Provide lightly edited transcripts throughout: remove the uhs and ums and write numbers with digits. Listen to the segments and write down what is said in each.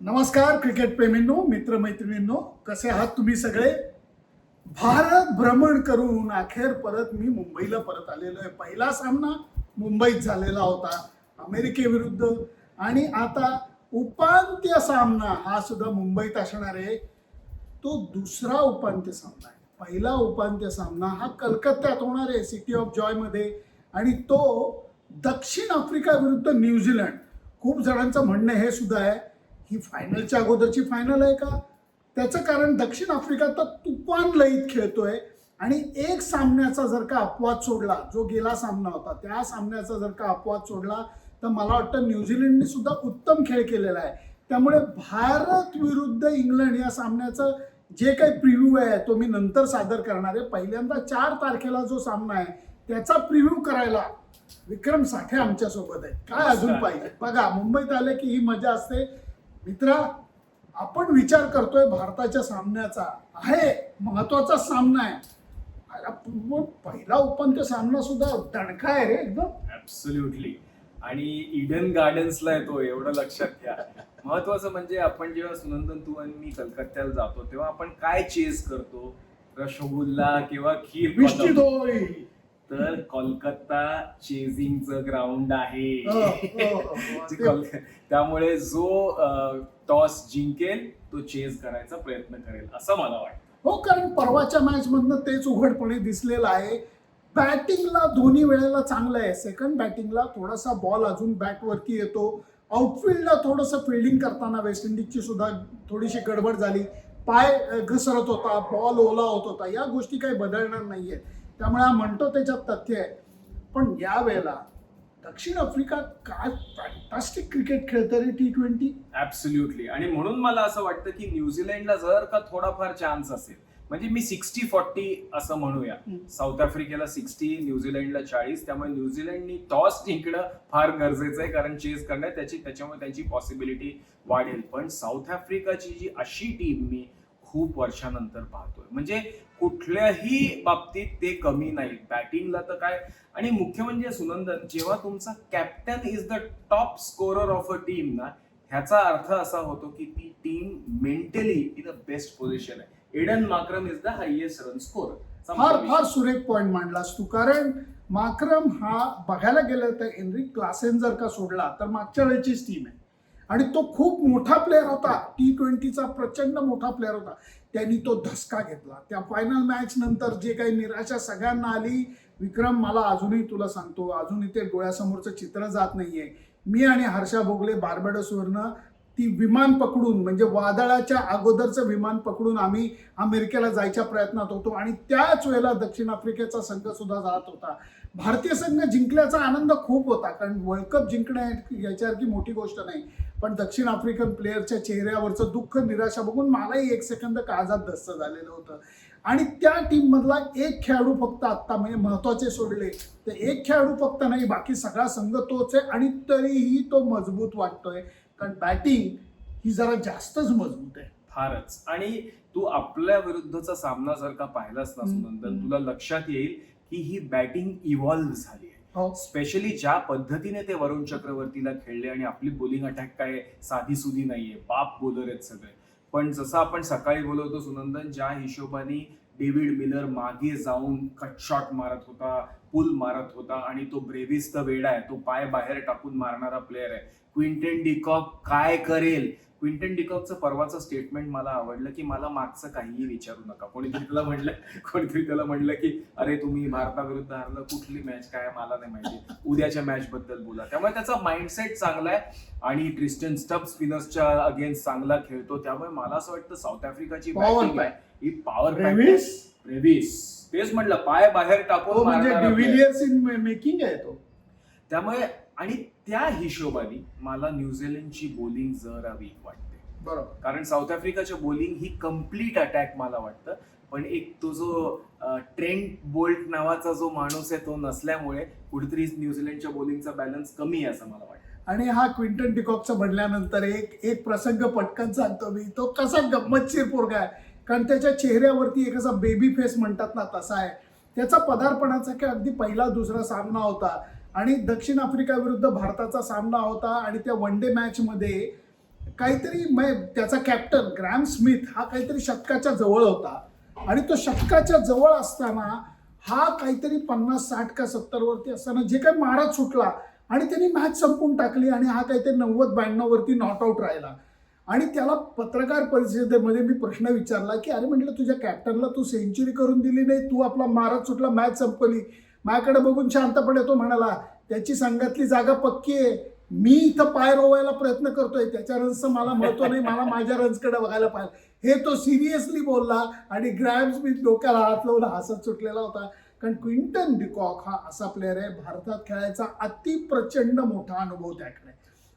नमस्कार क्रिकेट प्रेमींनो, मित्रमैत्रिणींनो, कसे आहात तुम्ही सगळे? भारत भ्रमण करून अखेर परत मी मुंबईला परत आलेलो आहे. पहिला सामना मुंबईत झालेला होता अमेरिकेविरुद्ध आणि आता उपांत्य सामना हा सुद्धा मुंबईत असणार आहे. तो दुसरा उपांत्य सामना आहे. पहिला उपांत्य सामना हा कलकत्त्यात होणार आहे, सिटी ऑफ जॉय मध्ये, आणि तो दक्षिण आफ्रिका विरुद्ध न्यूझीलंड. खूप जणांचं म्हणणं हे सुद्धा आहे, ही फायनलच्या अगोदरची फायनल आहे का? त्याचं कारण दक्षिण आफ्रिका तर तुफान लयीत खेळतोय आणि एक सामन्याचा जर का अपवाद सोडला, जो गेला सामना होता त्या सामन्याचा जर का अपवाद सोडला, तर मला वाटतं न्यूझीलंडने सुद्धा उत्तम खेळ केलेला आहे. त्यामुळे भारत विरुद्ध इंग्लंड या सामन्याचं जे काही प्रिव्ह्यू आहे तो मी नंतर सादर करणार आहे. पहिल्यांदा 4 तारखेला जो सामना आहे त्याचा प्रिव्ह्यू करायला विक्रम साठे आमच्या सोबत आहे. काय अजून पाहिजे? बघा, मुंबईत आले की ही मजा असते. मित्रा, आपण विचार करतोय भारताच्या सामन्याचा, आहे महत्वाचा सामना आहे. पहिला उपांत्य सामना सुद्धा दणका आहे रे एकदम. ऍब्सोल्युटली. आणि ईडन गार्डन्सला येतो, एवढं लक्षात घ्या. महत्वाचं म्हणजे आपण जेव्हा सुनंदन, तू आणि मी कलकत्त्याला जातो तेव्हा आपण काय चेस करतो? रसगुल्ला किंवा खीर मिष्टी खातो. दोई. तर कोलकाता चेझिंगचं ग्राउंड आहे. त्यामुळे जो टॉस जिंकेल तो चेस करायचा प्रयत्न करेल असं मला वाटतं. हो, कारण परवाच्या मॅच मधनं तेच उघडपणे दिसलेलं आहे. बॅटिंगला दोन्ही वेळेला चांगलं आहे. सेकंड बॅटिंगला थोडासा बॉल अजून बॅटवरती येतो. आउटफील्डला थोडंसं फिल्डिंग करताना वेस्ट इंडिजची सुद्धा थोडीशी गडबड झाली. पाय घसरत होता, बॉल ओला होत होता. या गोष्टी काही बदलणार नाहीये. त्यामुळे हा म्हणतो त्याच्यात तथ्य आहे. पण या वेळेला दक्षिण आफ्रिका काय फॅन्टास्टिक क्रिकेट खेळतं रे T20. ऍब्सोल्युटली. आणि म्हणून मला असं वाटतं की न्यूझीलंडला जर का थोडाफार चान्स असेल, म्हणजे मी 60-40 असं म्हणूया. साऊथ आफ्रिकेला 60, न्यूझीलंडला 40. त्यामुळे न्यूझीलंडनी टॉस जिंकणं फार गरजेचं आहे, कारण चेस करण्यात त्याच्यामुळे त्यांची पॉसिबिलिटी वाढेल. पण साऊथ आफ्रिकाची जी अशी टीम मी खूप वर्षानंतर पाहतोय, म्हणजे कुठल्याही बाबतीत ते कमी नाहीत. बॅटिंगला तर काय, आणि मुख्य म्हणजे सुनंदन, जेव्हा तुमचा captain is the top scorer of a team ना, ह्याचा अर्थ असा होतो की ती team mentally in a best position आहे. Aiden Markram is the highest run scorer. फार सुरेख पॉइंट मांडलास तू. कारण माक्रम हा बघायला गेलं तर एनरिक क्लासेन जर का सोडला तर मागच्या वेळचीच टीम आहे आणि तो खूप मोठा प्लेअर होता. T20चा प्रचंड मोठा प्लेअर होता. त्यांनी तो धसका घेतला. त्या फायनल मॅच नंतर जे काही निराशा सगळ्यांना आली, विक्रम, मला अजूनही तुला सांगतो, अजूनही ते डोळ्यासमोरचं चित्र जात नाहीये. मी आणि हर्षा भोगले बार्बाडोसवरनं ती विमान पकडून, म्हणजे वादळाच्या अगोदरचं विमान पकडून आम्ही अमेरिकेला जायच्या प्रयत्नात होतो आणि त्याच वेळेला दक्षिण आफ्रिकेचा संघ सुद्धा जात होता. भारतीय संघ जिंकल्याचा आनंद खूप होता, कारण वर्ल्ड कप जिंकण्या याच्यासारखी मोठी गोष्ट नाही. पण दक्षिण आफ्रिकन प्लेअरच्या चेहऱ्यावरचं दुःख, निराशा बघून मलाही एक सेकंद काळजात धस्स झालेलं होतं. आणि त्या टीम मधला एक खेळाडू फक्त आत्ता, म्हणजे महत्वाचे सोडले तर एक खेळाडू फक्त नाही, बाकी सगळा संघ तोच आहे आणि तरीही तो मजबूत वाटतोय. कारण बॅटिंग ही जरा जास्तच मजबूत आहे. फारच. आणि तू आपल्या विरुद्धचा सामना जर का पाहिलास ना सुनंदन, तुला लक्षात येईल की ही बॅटिंग इव्हॉल्व्ह झाली आहे. स्पेशली ज्या पद्धतीने ते वरुण चक्रवर्तीला खेळले, आणि आपली बॉलिंग अटॅक काय साधी सुधी नाहीये, बाप बॉलर आहेत सगळे. पण जसं आपण सकाळी बोलवतो सुनंदन, ज्या हिशोबाने डेव्हिड मिलर मागे जाऊन कट शॉट मारत होता, पुल मारत होता, आणि तो ब्रेव्हिस तर वेडा आहे, तो पाय बाहेर टाकून मारणारा प्लेअर आहे. क्विंटन डिकॉक काय करेल? क्विंटन डिकॉकचं परवाचं स्टेटमेंट मला आवडलं की मला मागचं काहीही विचारू नका. कोणीतरी त्याला म्हणलं की अरे तुम्ही भारताविरुद्ध हारलं, कुठली मॅच काय मला नाही माहिती, उद्याच्या मॅच बद्दल बोला. त्यामुळे त्याचा माइंडसेट चांगला आहे आणि ट्रिस्टन स्टब स्पिनर्सच्या अगेन्स्ट चांगला खेळतो. त्यामुळे मला असं वाटतं साऊथ आफ्रिकाची बॅटिंग आहे ही पॉवर ब्रेव्हिस, तेच म्हटलं, पाय बाहेर टाकून म्हणजे डिव्हिलियर्स इन मेकिंग आहे तो. त्यामुळे, आणि त्या हिशोबाने मला न्यूझीलंडची बॉलिंग जरा वीक वाटते. बरोबर. कारण साऊथ आफ्रिकाची बॉलिंग ही कम्प्लीट अटॅक मला वाटतं, पण एक तो जो ट्रेंट बोल्ट नावाचा जो माणूस आहे तो नसल्यामुळे कुठेतरी न्यूझीलंडच्या बॉलिंगचा बॅलन्स कमी आहे असं मला वाटतं. आणि हा क्विंटन डिकॉकचं म्हणल्यानंतर एक प्रसंग पटकन सांगतो मी. तो कसा गंमतशीर पोरगा आहे, कारण त्याच्या चेहऱ्यावरती एक असा बेबी फेस म्हणतात ना, तसा आहे. त्याचा पदार्पणाचा काय अगदी पहिला दुसरा सामना होता आणि दक्षिण आफ्रिका विरुद्ध भारताचा सामना होता आणि त्या वन डे मॅच मध्ये काहीतरी त्याचा कॅप्टन ग्रॅम स्मिथ हा काहीतरी शतकाच्या जवळ होता आणि तो शतकाच्या जवळ असताना हा काहीतरी 50-60 का 70 वरती असताना जे काही महाराज सुटला आणि त्यांनी मॅच संपवून टाकली आणि हा काहीतरी 90-92 वरती नॉट आऊट राहिला. आणि त्याला पत्रकार परिषदेमध्ये मी प्रश्न विचारला की अरे म्हटलं तुझ्या कॅप्टनला तू सेंचुरी करून दिली नाही, तू आपला महाराज सुटला, मॅच संपवली. माझ्याकडे बघून शांतपणे तो म्हणाला त्याची संघातली जागा पक्की आहे, मी इथं पाय रोवायला प्रयत्न करतोय, त्याच्या रन्सचं मला महत्व नाही, मला माझ्या रन्सकडे बघायला पाहिजे. हे तो सिरियसली बोलला आणि ग्रॅम स्मिथ डोक्याला हात लावून हसत सुटलेला होता. कारण क्विंटन डिकॉक हा असा प्लेअर आहे, भारतात खेळायचा अति प्रचंड मोठा अनुभव त्याकडे,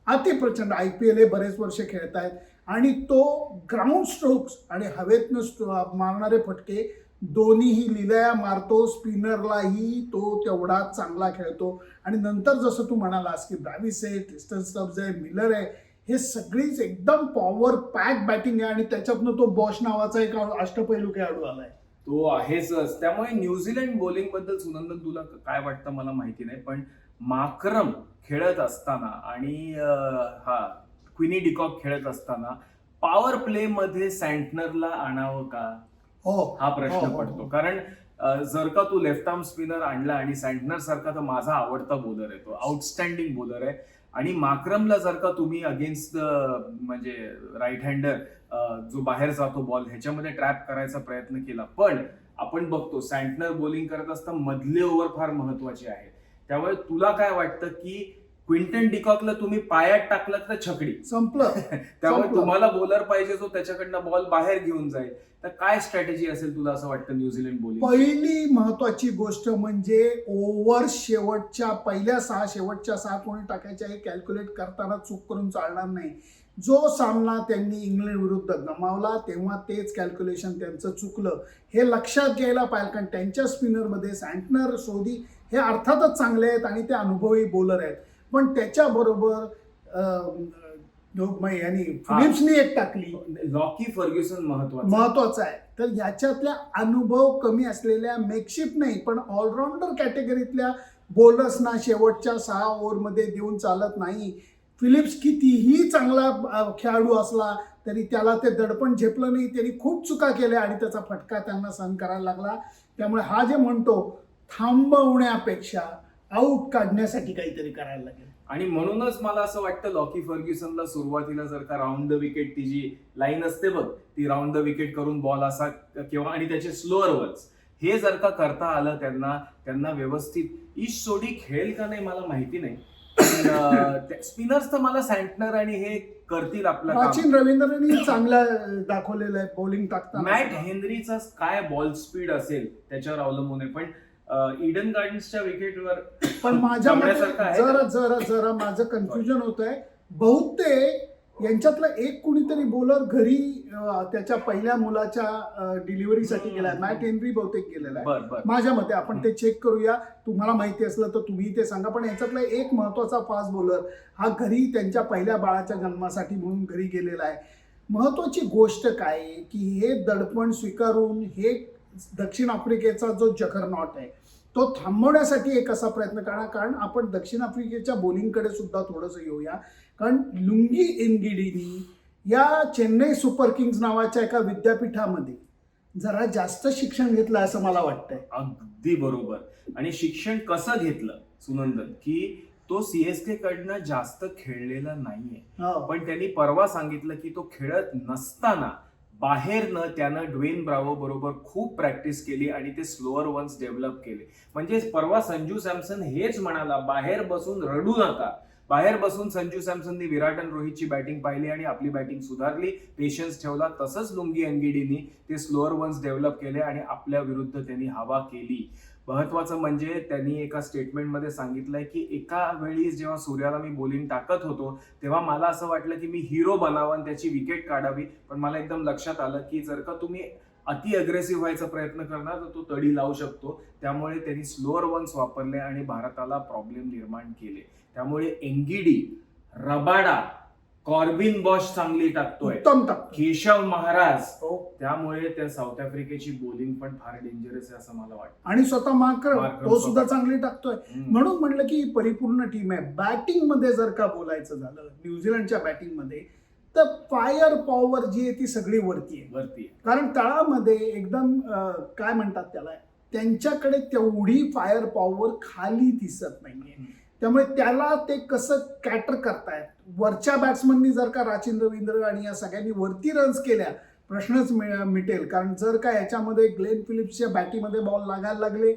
अति प्रचंड. IPL हे बरेच वर्ष खेळतायत आणि तो ग्राउंड स्ट्रोक्स आणि हवेतनं मारणारे फटके दोन्हीही लिलया मारतो. स्पिनरलाही तो तेवढा चांगला खेळतो. आणि नंतर जसं तू म्हणालास की ब्रॅव्हिस आहे, क्रिस्टन स्टब्स आहे, मिलर आहे, हे सगळीच एकदम पॉवर पॅक बॅटिंग आहे. आणि त्याच्यातनं तो बॉश नावाचा एक अष्टपैलू खेळाडू आलाय, तो आहेच. त्यामुळे न्यूझीलंड बॉलिंग बद्दल सुनंदन तुला काय वाटतं मला माहिती नाही, पण माक्रम खेळत असताना आणि हा क्विनी डिकॉक खेळत असताना पॉवर प्ले मध्ये सँटनरला आणावं का, हा प्रश्न पडतो. कारण जर का तू लेफ्ट आर्म स्पिनर आणला आणि सँटनर सारखा तर माझा आवडता बॉलर आहे, तो आउटस्टँडिंग बॉलर आहे. आणि माक्रमला जर का तुम्ही अगेन्स्ट म्हणजे राईट हँडर जो बाहेर जातो बॉल ह्याच्यामध्ये ट्रॅप करायचा प्रयत्न केला, पण आपण बघतो सँटनर बॉलिंग करत असताना मधले ओव्हर फार महत्वाचे आहे. त्यामुळे तुला काय वाटतं की क्विंटन डिकॉकला तुम्ही पायात टाकलं तर छकडी संपलं. त्यामुळे तुम्हाला बॉलर पाहिजे जो त्याच्याकडनं बॉल बाहेर घेऊन जाईल, तर काय स्ट्रॅटेजी असेल तुला असं वाटतं न्यूझीलंड बॉलिंग? पहिली महत्वाची गोष्ट म्हणजे ओव्हर शेवटच्या पहिल्या 6 शेवटच्या 6 कोणी टाकायच्या हे कॅल्क्युलेट करताना चूक करून चालणार नाही. जो सामना त्यांनी इंग्लंड विरुद्ध गमावला तेव्हा तेच कॅल्क्युलेशन त्यांचं चुकलं हे लक्षात घ्यायला पाहिजे. कारण त्यांच्या स्पिनरमध्ये सँटनर, सोधी हे अर्थातच चांगले आहेत आणि ते अनुभवी बॉलर आहेत, पण त्याच्याबरोबर फिलिप्सनी एक टाकली, लॉकी फर्ग्युसन महत्वाचा आहे. तर याच्यातल्या अनुभव कमी असलेल्या मेकशिफ्ट नाही पण ऑलराऊंडर कॅटेगरीतल्या बॉलर्सना शेवटच्या 6 ओव्हरमध्ये देऊन चालत नाही. फिलिप्स कितीही चांगला खेळाडू असला तरी त्याला ते दडपण झेपलं नाही, त्यांनी खूप चुका केल्या आणि त्याचा फटका त्यांना सहन करायला लागला. त्यामुळे हा जे म्हणतो थांबवण्यापेक्षा आऊट काढण्यासाठी काहीतरी करायला लागेल. आणि म्हणूनच मला असं वाटतं लॉकी फर्ग्युसनला सुरुवातीला जर का राऊंड द विकेट, ती जी लाईन असते बघ, ती राऊंड द विकेट करून बॉल असा किंवा आणि त्याचे स्लोअर वन्स हे जर का करता आलं त्यांना व्यवस्थित, ईश सोडी खेळेल का नाही मला माहिती नाही. स्पिनर्स तर मला सँटनर आणि हे करतील आपलं. प्राचीन रवींद्रनी चांगला दाखवलेलं आहे बॉलिंग टाकताना. मॅट हेनरीचा काय बॉल स्पीड असेल त्याच्यावर अवलंबून आहे, पण ईडन गार्डन्सच्या विकेटवर पण माझ्या जरा माझं कन्फ्युजन होतंय. बहुतेक यांच्यातला एक कुणीतरी बॉलर घरी त्याच्या पहिल्या मुलाच्या डिलिव्हरीसाठी गेलाय. मॅट हेनरी बहुतेक गेलेला आहे माझ्या मते. आपण ते चेक करूया, तुम्हाला माहिती असलं तर तुम्ही ते सांगा. पण याच्यातला एक महत्वाचा फास्ट बॉलर हा घरी त्यांच्या पहिल्या बाळाच्या जन्मासाठी म्हणून घरी गेलेला आहे. महत्वाची गोष्ट काय आहे की हे दडपण स्वीकारून हे दक्षिण आफ्रिकेचा जो जगरनॉट आहे तो थांबवण्यासाठी एक असा प्रयत्न करा. कारण आपण दक्षिण आफ्रिकेच्या बॉलिंगकडे सुद्धा थोडंसं येऊया. कारण लुंगी एनगिडीनी या चेन्नई सुपर किंग्ज नावाच्या एका विद्यापीठामध्ये जरा जास्त शिक्षण घेतलं असं मला वाटतंय. अगदी बरोबर. आणि शिक्षण कसं घेतलं सुनंदन की तो CSK कडनं जास्त खेळलेला नाहीये, पण त्यांनी परवा सांगितलं की तो खेळत नसताना बाहेरनं त्यानं ड्वेन ब्रावो बरोबर खूप प्रॅक्टिस केली आणि ते स्लोअर वन्स डेव्हलप केले. म्हणजे परवा संजू सॅमसन हेच म्हणाला, बाहेर बसून रडू नका. बाहेर बसून संजू सॅमसननी विराट आणि रोहितची बॅटिंग पाहिली आणि आपली बॅटिंग सुधारली, पेशन्स ठेवला. तसंच लुंगी एनगिडीनी ते स्लोअर वन्स डेव्हलप केले आणि आपल्या विरुद्ध त्यांनी हवा केली. महत्वाचं म्हणजे त्यांनी एका स्टेटमेंटमध्ये सांगितलंय की एका वेळी जेव्हा सूर्याला मी बॉलिंग टाकत होतो तेव्हा मला असं वाटलं की मी हिरो बनावं आणि त्याची विकेट काढावी, पण मला एकदम लक्षात आलं की जर का तुम्ही अति अग्रेसिव्ह व्हायचा प्रयत्न करणार तर तो तडी लावू शकतो. त्यामुळे त्यांनी स्लोअर वन्स वापरले आणि भारताला प्रॉब्लेम निर्माण केले. त्यामुळे एनगिडी, रबाडा, कॉर्बिन बॉश चांगली टाकतोय, केशव महाराज, त्यामुळे त्या साऊथ आफ्रिकेची बॉलिंग पण फार डेंजरस आहे असं मला वाटतं. आणि स्वतः मार्कर तो सुद्धा चांगली टाकतोय. म्हणून म्हटलं की परिपूर्ण टीम आहे. बॅटिंग मध्ये जर का बोलायचं झालं न्यूझीलंडच्या बॅटिंग मध्ये तर फायर पॉवर जी आहे ती सगळी वरती आहे. कारण तळामध्ये एकदम काय म्हणतात त्याला, त्यांच्याकडे तेवढी फायर पॉवर खाली दिसत नाहीये. त्यामुळे त्याला ते कसं कॅटर करतायत. वरच्या बॅट्समननी जर का राचिन रवींद्र आणि या सगळ्यांनी वरती रन्स केल्या प्रश्नच मिटेल. कारण जर का याच्यामध्ये ग्लेन फिलिप्सच्या बॅटीमध्ये बॉल लागायला लागले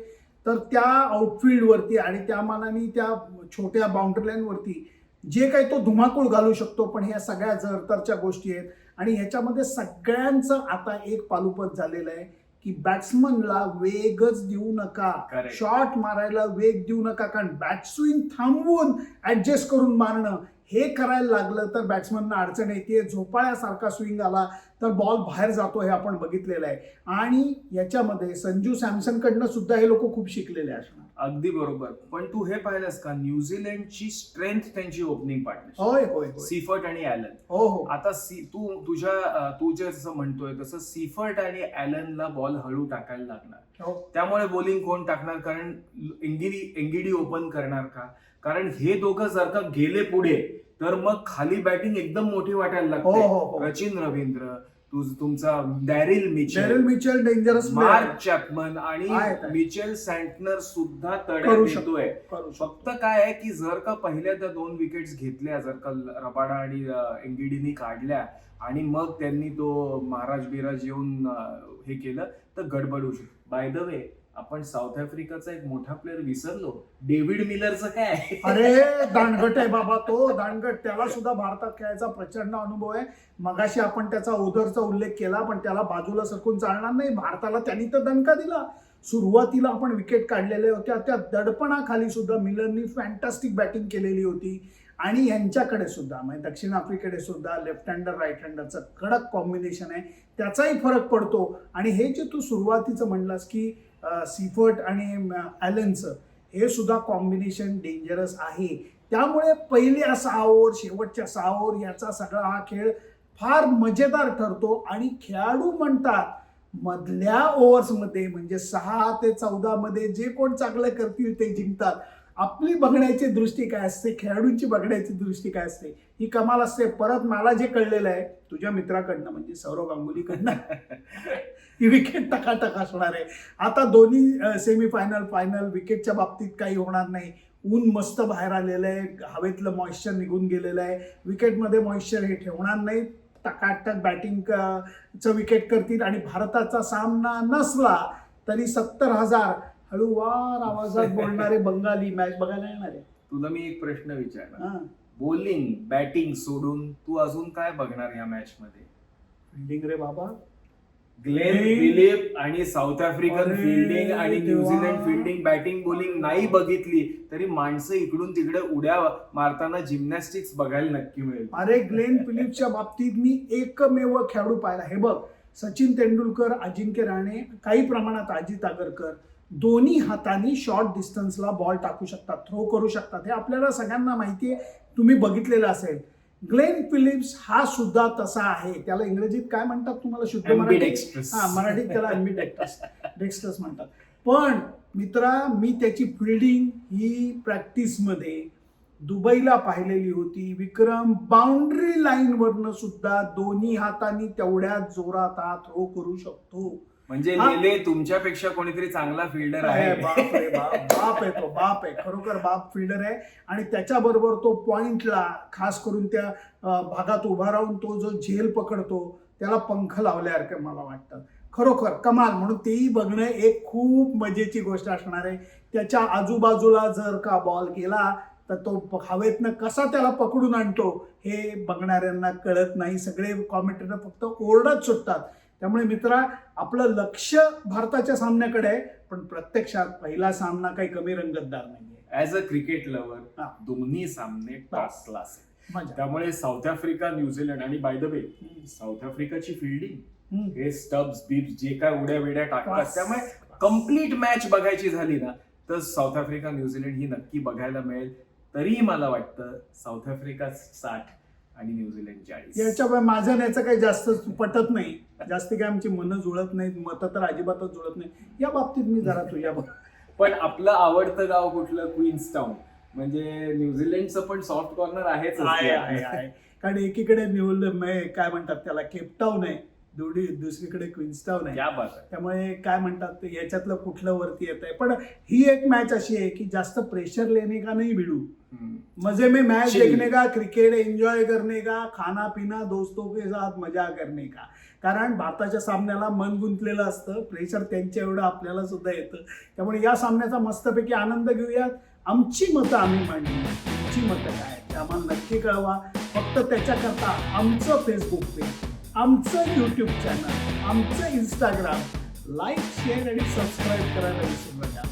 तर त्या आउटफिल्डवरती आणि त्या मानाने त्या छोट्या बाउंड्री लाईनवरती जे काही तो धुमाकूळ घालू शकतो. पण ह्या सगळ्या जरतरच्या गोष्टी आहेत आणि ह्याच्यामध्ये सगळ्यांचं आता एक पालुपत झालेलं आहे की बॅट्समनला वेगच देऊ नका, शॉट मारायला वेग देऊ नका. कारण बॅट स्विंग थांबवून ऍडजस्ट करून मारणं हे करायला लागलं तर बॅट्समनना अडचण येते. झोपाळ्यासारखा स्विंग आला तर बॉल बाहेर जातो हे आपण बघितलेलं आहे. आणि याच्यामध्ये संजू सॅमसनकडनं सुद्धा हे लोक खूप शिकलेले असणार. अगदी बरोबर. पण तू हे पाहिलंस का न्यूझीलंडची स्ट्रेंथ त्यांची ओपनिंग पार्टनर होय होय सीफर्ट आणि ॲलन. हो हो. आता तू जे जसं म्हणतोय तसं सीफर्ट आणि ॲलनला बॉल हळू टाकायला लागणार. त्यामुळे बॉलिंग कोण टाकणार? कारण एंगिडी ओपन करणार का? कारण हे दोघं जर का गेले पुढे तर मग खाली बॅटिंग एकदम मोठी वाटायला लागते. सचिन रवींद्र, तुमचा Daryl Mitchell dangerous, mark Chapman आणि मिचेल सँटनर सुद्धा तड्यात येतोय. फक्त काय आहे की जर का पहिल्या त्या 2 विकेट्स घेतल्या, जर का रबाडा आणि एंगिडीनी काढल्या आणि मग त्यांनी तो महाराज बिराज येऊन हे केलं तर गडबड होऊ शकते. बाय द वे, आपण साऊथ आफ्रिकाचा एक मोठा प्लेअर विसरलो, डेव्हिड मिलरचं काय? अरे दांडगट आहे बाबा तो, दांडगट. त्याला सुद्धा भारतात खेळायचा प्रचंड अनुभव आहे. मगाशी आपण त्याचा ओदरचा उल्लेख केला, पण त्याला बाजूला सरकून चालणार नाही. भारताला त्यांनी तर दणका दिला. सुरुवातीला आपण विकेट काढलेल्या होत्या, त्या दडपणाखाली सुद्धा मिलरनी फॅन्टॅस्टिक बॅटिंग केलेली होती. आणि यांच्याकडे सुद्धा म्हणजे दक्षिण आफ्रिकेकडे सुद्धा लेफ्ट हँडर राईट हँडरचं कडक कॉम्बिनेशन आहे, त्याचाही फरक पडतो. आणि हे जे तू सुरुवातीचं म्हणलास की सीफर्ट आणि ॲलनचं हे सुद्धा कॉम्बिनेशन डेंजरस आहे. त्यामुळे पहिल्या 6 ओव्हर शेवटच्या 6 ओव्हर याचा सगळा हा खेळ फार मजेदार ठरतो. आणि खेळाडू म्हणतात मधल्या ओव्हर्समध्ये म्हणजे 6 ते 14 मध्ये जे कोण चांगलं करतील ते जिंकतात. आपली बघण्याची दृष्टी काय असते, खेळाडूंची बघण्याची दृष्टी काय असते, ही कमाल असते. परत मला जे कळलेलं आहे तुझ्या मित्राकडनं म्हणजे सौरव गांगुलीकडनं ही विकेट टकाटक असणार आहे. आता दोन्ही सेमीफायनल फायनल विकेटच्या बाबतीत काही होणार नाही. ऊन मस्त बाहेर आलेलं आहे, हवेतलं मॉइश्चर निघून गेलेलं आहे. विकेटमध्ये मॉइश्चर हे ठेवणार नाही, टकाटक बॅटिंगचं विकेट करतील. आणि भारताचा सामना नसला तरी 70,000 हळूवार आवाजात बोलणारे बंगाली मॅच बघायला येणार आहे. तुला मी एक प्रश्न विचारला, बॉलिंग बॅटिंग सोडून तू अजून काय बघणार या मॅच मध्ये? फिल्डिंग रे बाबा. ग्लेन फिलिप आणि साऊथ आफ्रिकन फिल्डिंग आणि न्यूझीलंड फिल्डिंग बॅटिंग बॉलिंग नाही बघितली तरी माणसं इकडून तिकडे उड्या मारताना जिम्नॅस्टिक्स बघायला नक्की मिळेल. अरे ग्लेन फिलिप्सच्या बाबतीत मी एकमेव खेळाडू पाहिला. हे बघ, सचिन तेंडुलकर, अजिंक्य राणे, काही प्रमाणात अजित आगरकर दोन्ही हातांनी शॉर्ट डिस्टन्सला बॉल टाकू शकतात, थ्रो करू शकतात. हे आपल्याला सगळ्यांना माहिती आहे, तुम्ही बघितलेलं असेल. ग्लेन फिलिप्स हा सुद्धा तसा आहे. त्याला इंग्रजीत काय म्हणतात तुम्हाला शुद्ध मराठीत? मराठीत त्याला डेक्स्ट्रस म्हणतात. पण मित्रा, मी त्याची फिल्डिंग ही प्रॅक्टिसमध्ये दुबईला पाहिलेली होती. विक्रम, बाउंड्री लाईनवरनं सुद्धा दोन्ही हातांनी तेवढ्या जोरात हा थ्रो करू शकतो. म्हणजे लेले तुमच्यापेक्षा कोणीतरी चांगला फिल्डर आहे. बाप रे बाप, बाप आहे तो, बाप आहे, खरोखर बाप फिल्डर आहे. आणि त्याच्याबरोबर तो पॉइंटला खास करून त्या भागात उभा राहून तो जो झेल पकडतो त्याला पंख लावल्यासारखं मला वाटतं. खरोखर कमाल. म्हणून तेही बघणं एक खूप मजेची गोष्ट असणार आहे. त्याच्या आजूबाजूला जर का बॉल गेला तर तो हवेतनं कसा त्याला पकडून आणतो हे बघणाऱ्यांना कळत नाही. सगळे कॉमेंटेटर फक्त ओरडत सुटतात. त्यामुळे मित्रा, आपलं लक्ष भारताच्या सामन्याकडे आहे, पण प्रत्यक्षात पहिला सामना काही कमी रंगतदार नाहीये. ॲज अ क्रिकेट लव्हर दोन्ही सामने टॉप क्लास आहे. त्यामुळे साऊथ आफ्रिका न्यूझीलंड, आणि by the way south आफ्रिकाची fielding, हे स्टब्स बिब्स जे काय उड्या वेड्या टाकतात, त्यामुळे कम्प्लीट मॅच बघायची झाली ना तर साऊथ आफ्रिका न्यूझीलंड ही नक्की बघायला मिळेल. तरीही मला वाटतं साऊथ आफ्रिका 60 आणि न्यूझीलंड 40. याच्यामुळे माझं याचं काही जास्त पटत नाही. जास्त काय आमची मनं जुळत नाहीत, मतं तर अजिबातच जुळत नाही. या बाबतीत मी जरा तुझ्या पण आपलं आवडतं गाव कुठलं? Queenstown. म्हणजे न्यूझीलंडचं पण सॉफ्ट कॉर्नर आहेच. कारण एकीकडे काय म्हणतात त्याला केपटाऊन आहे, दुसरीकडे क्वीन्सटाऊन आहे. क्या बात आहे. त्यामुळे काय म्हणतात ते याच्यातलं कुठलं वरती येत आहे. पण ही एक मॅच अशी आहे की जास्त प्रेशर लेने का नहीं भिडू, मजे में मैच Chill. देखने का, क्रिकेट एंजॉय करने का, खाना पिना दोस्तों के साथ मजा करने का. कारण भारताच्या सामन्याला मन गुंतलेलं असतं, प्रेशर त्यांच्या एवढं आपल्याला सुद्धा येतं. त्यामुळे या सामन्याचा मस्तपैकी आनंद घेऊयात. आमची मतं आम्ही मांडली, तुमची मतं काय ते आम्हाला नक्की कळवा. फक्त त्याच्याकरता आमचं फेसबुक पेज, आमचं यूट्यूब चॅनल, आमचं इंस्टाग्राम लाईक, शेअर आणि सबस्क्राईब करायला विसरू नका.